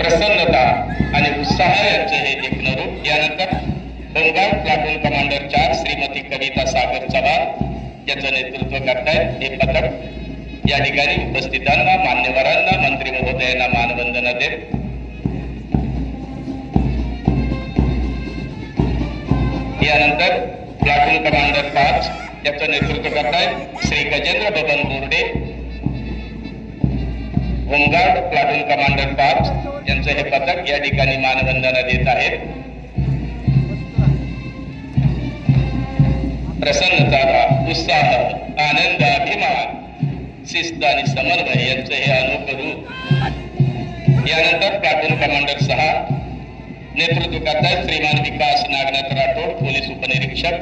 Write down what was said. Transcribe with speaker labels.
Speaker 1: प्रसन्नता आणि उत्साह यांचे हे एकूण रूप। यानंतर होमगार्ड प्लाटून कमांडर 4 श्रीमती कविता सागर चव्हाण यांचं नेतृत्व करतायत। हे पथक या ठिकाणी उपस्थितांना, मान्यवरांना, मंत्री महोदयांना मानवंदना देत यानंतर प्लाटून कमांडर 5 याचं नेतृत्व करतायत Shri Gajendra Baban Borde. Home guard platoon commander 5 यांचं हे पथक या ठिकाणी मानवंदना देत आहेत। प्रसन्नता, उत्साह, आनंद, अभिमान, शिस्त आणि समन्वय यांचं हे अनोखं रूप। यानंतर प्लाटून कमांडर 6 नेतृत्व करतायत श्रीमान विकास नागनाथ राठोड, पोलीस उपनिरीक्षक।